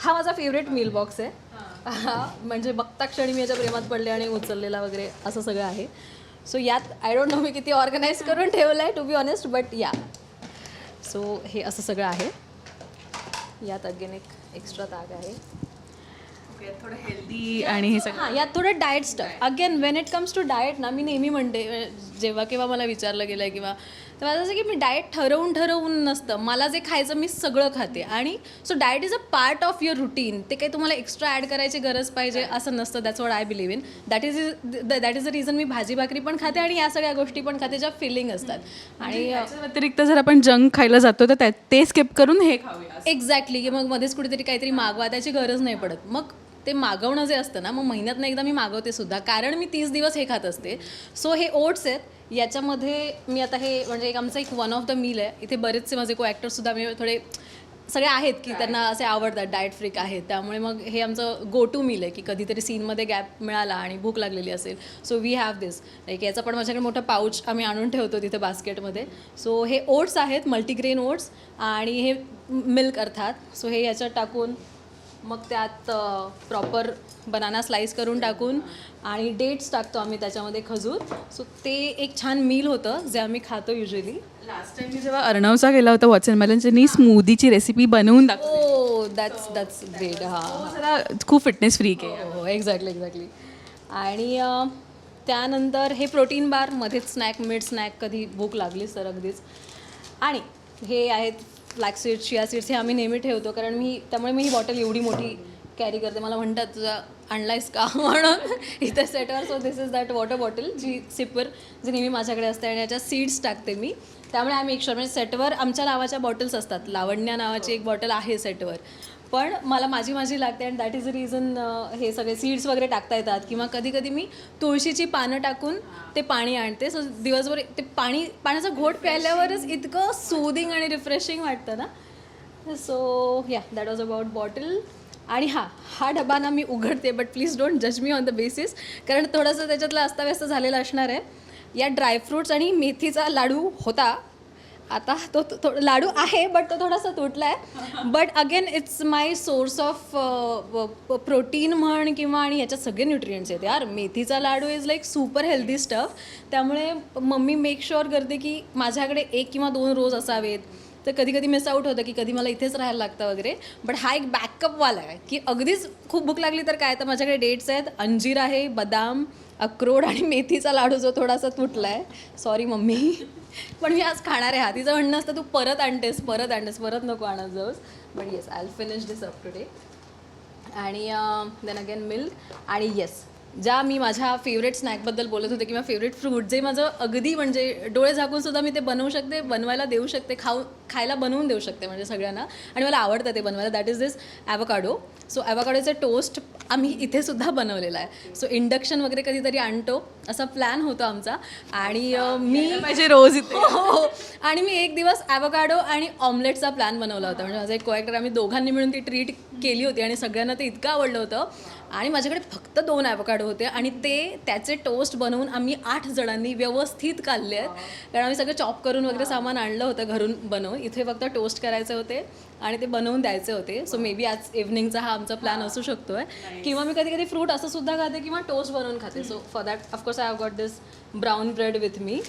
हा माझा favourite meal box आहे. म्हणजे बघता क्षणी मी याच्या प्रेमात पडले आणि उचललेला वगैरे असं सगळं आहे. सो यात आय डोंट नो मी किती ऑर्गनाईज करून ठेवलं आहे टू बी ऑनेस्ट, बट या. सो हे असं सगळं आहे. यात अगेन एक एक्स्ट्रा ताग आहे. थोडं हेल्दी आणि हे सगळं. हां, यात थोडं diet stuff. Again when it comes to diet ना, मी नेहमी म्हणते जेव्हा केव्हा मला विचारलं गेलं आहे किंवा तर माझं असं की मी डाएट ठरवून नसतं. मला जे खायचं मी सगळं खाते. आणि so diet is a part of your routine. ते काही तुम्हाला एक्स्ट्रा ॲड करायची गरज पाहिजे असं नसतं. That's what I believe in. That is the reason मी भाजी भाकरी पण खाते आणि या सगळ्या गोष्टी पण खाते ज्या फिलिंग असतात. आणि याच्या व्यतिरिक्त जर आपण जंक खायला जातो तर ते स्किप करून हे खाऊया. एक्झॅक्टली, की मग मध्येच कुठेतरी काहीतरी मागवा, त्याची गरज नाही पडत. मग ते मागवणं जे असतं ना, मग महिन्यातनं एकदा मी मागवते सुद्धा, कारण मी 30 दिवस हे खात असते. सो हे ओट्स आहेत. याच्यामध्ये मी आता हे म्हणजे आमचं एक वन ऑफ द मील आहे. इथे बरेचसे माझे को ॲक्टर्ससुद्धा मी थोडे सगळे आहेत की त्यांना असे आवडतात, डाएट फ्रीक आहेत. त्यामुळे मग हे आमचं गो टू मील आहे की कधीतरी सीनमध्ये गॅप मिळाला आणि भूक लागलेली असेल, so we have this. Like याचं पण माझ्याकडे मोठं पाऊच आम्ही आणून ठेवतो तिथे बास्केटमध्ये. सो हे ओट्स आहेत, मल्टीग्रेन ओट्स, आणि हे मिल्क अर्थात. सो हे याच्यात टाकून मग त्यात प्रॉपर बनाना स्लाईस करून टाकून आणि डेट्स टाकतो आम्ही त्याच्यामध्ये, खजूर. सो ते एक छान मील होतं जे आम्ही खातो युजली. लास्ट टाइम मी जेव्हा अर्णवचा गेला होता वॉट्स अँड मेलननी स्मूदीची रेसिपी बनवून दाखवली. ओ दॅट्स ग्रेट. हां, जरा खूप फिटनेस फ्रीक आहे. हो, एक्झॅक्टली. आणि त्यानंतर हे प्रोटीन बार, मध्येच स्नॅक, मिड स्नॅक कधी भूक लागलीच तर अगदीच. आणि हे आहेत फ्लॅक्स सीड्स, चिया सीड्स. हे आम्ही नेहमी ठेवतो कारण त्यामुळे मी ही बॉटल एवढी मोठी कॅरी करते. मला म्हणतात तुझा आणलायस का म्हणून इथे सेटवर. So this is that water bottle जी सिपर जी नेहमी माझ्याकडे असते आणि याच्या सीड्स टाकते मी. त्यामुळे आम्ही एक म्हणजे सेटवर आमच्या नावाच्या बॉटल्स असतात. लावण्या नावाची एक बॉटल आहे सेटवर, पण मला माझी लागते. And that is the reason हे सगळे सीड्स वगैरे टाकता येतात. किंवा कधी कधी मी तुळशीची पानं टाकून ते पाणी आणते. सो दिवसभर ते पाण्याचा घोट प्यायल्यावरच इतकं सूदिंग आणि रिफ्रेशिंग वाटतं ना. सो या, दॅट वॉज अबाउट बॉटल. आणि हा डबा ना मी उघडते, बट प्लीज डोंट जज मी ऑन द बेसिस, कारण थोडंसं त्याच्यातलं अस्ताव्यस्त झालेलं असणार आहे. या ड्रायफ्रूट्स आणि मेथीचा लाडू होता. आता तो थोडं लाडू आहे, बट तो थोडासा तुटला आहे. But again it's my source of protein म्हण किंवा, आणि याच्यात सगळे न्यूट्रिएंट्स आहेत यार. मेथीचा लाडू is like super healthy stuff. त्यामुळे मम्मी मेक शुअर करते की माझ्याकडे 1 किंवा 2 रोज असावेत. तर कधी कधी मिस आउट होतं की कधी मला इथेच राहायला लागतं वगैरे. बट हा एक बॅकअपवाला आहे की अगदीच खूप भूक लागली तर काय, तर माझ्याकडे डेट्स आहेत, अंजीर आहे, बदाम, अक्रोड आणि मेथीचा लाडू जो थोडासा तुटला आहे. सॉरी मम्मी, पण मी आज खाणार आहे. तिचं म्हणणं असतं तू परत आणतेस, परत नको आणत जाऊस. But yes, I will finish this up today. आणि देन अगेन मिल्क. आणि येस, ज्या मी माझ्या फेवरेट स्नॅकबद्दल बोलत होते किंवा फेवरेट फ्रूट जे माझं अगदी म्हणजे डोळे झाकूनसुद्धा मी ते बनवू शकते, बनवायला देऊ शकते, खायला बनवून देऊ शकते म्हणजे सगळ्यांना, आणि मला आवडतं ते बनवायला. That is this avocado. So ॲव्होकाडोचे टोस्ट आम्ही इथे सुद्धा बनवलेला आहे. सो इंडक्शन वगैरे कधीतरी आणतो असा प्लॅन होतो आमचा. आणि मी पाहिजे रोज इथे. हो, आणि मी एक दिवस ॲव्होकाडो आणि ऑमलेटचा प्लॅन बनवला होता. म्हणजे माझा एक को-ॲक्टर, आम्ही दोघांनी मिळून ती ट्रीट केली होती आणि सगळ्यांना ते इतकं आवडलं होतं. आणि माझ्याकडे फक्त 2 ॲव्होकाडो होते आणि त्याचे टोस्ट बनवून आम्ही 8 जणांनी व्यवस्थित खाल्ले आहेत. कारण आम्ही सगळं चॉप करून वगैरे सामान आणलं होतं घरून बनवून. इथे फक्त टोस्ट करायचे होते आणि ते बनवून द्यायचे होते. सो मे बी आज इव्हनिंगचा हा आमचा प्लॅन असू शकतो आहे. किंवा मी कधी कधी फ्रूट असं सुद्धा खाते किंवा टोस्ट बनवून खाते. So for that of course I have got this brown bread with me.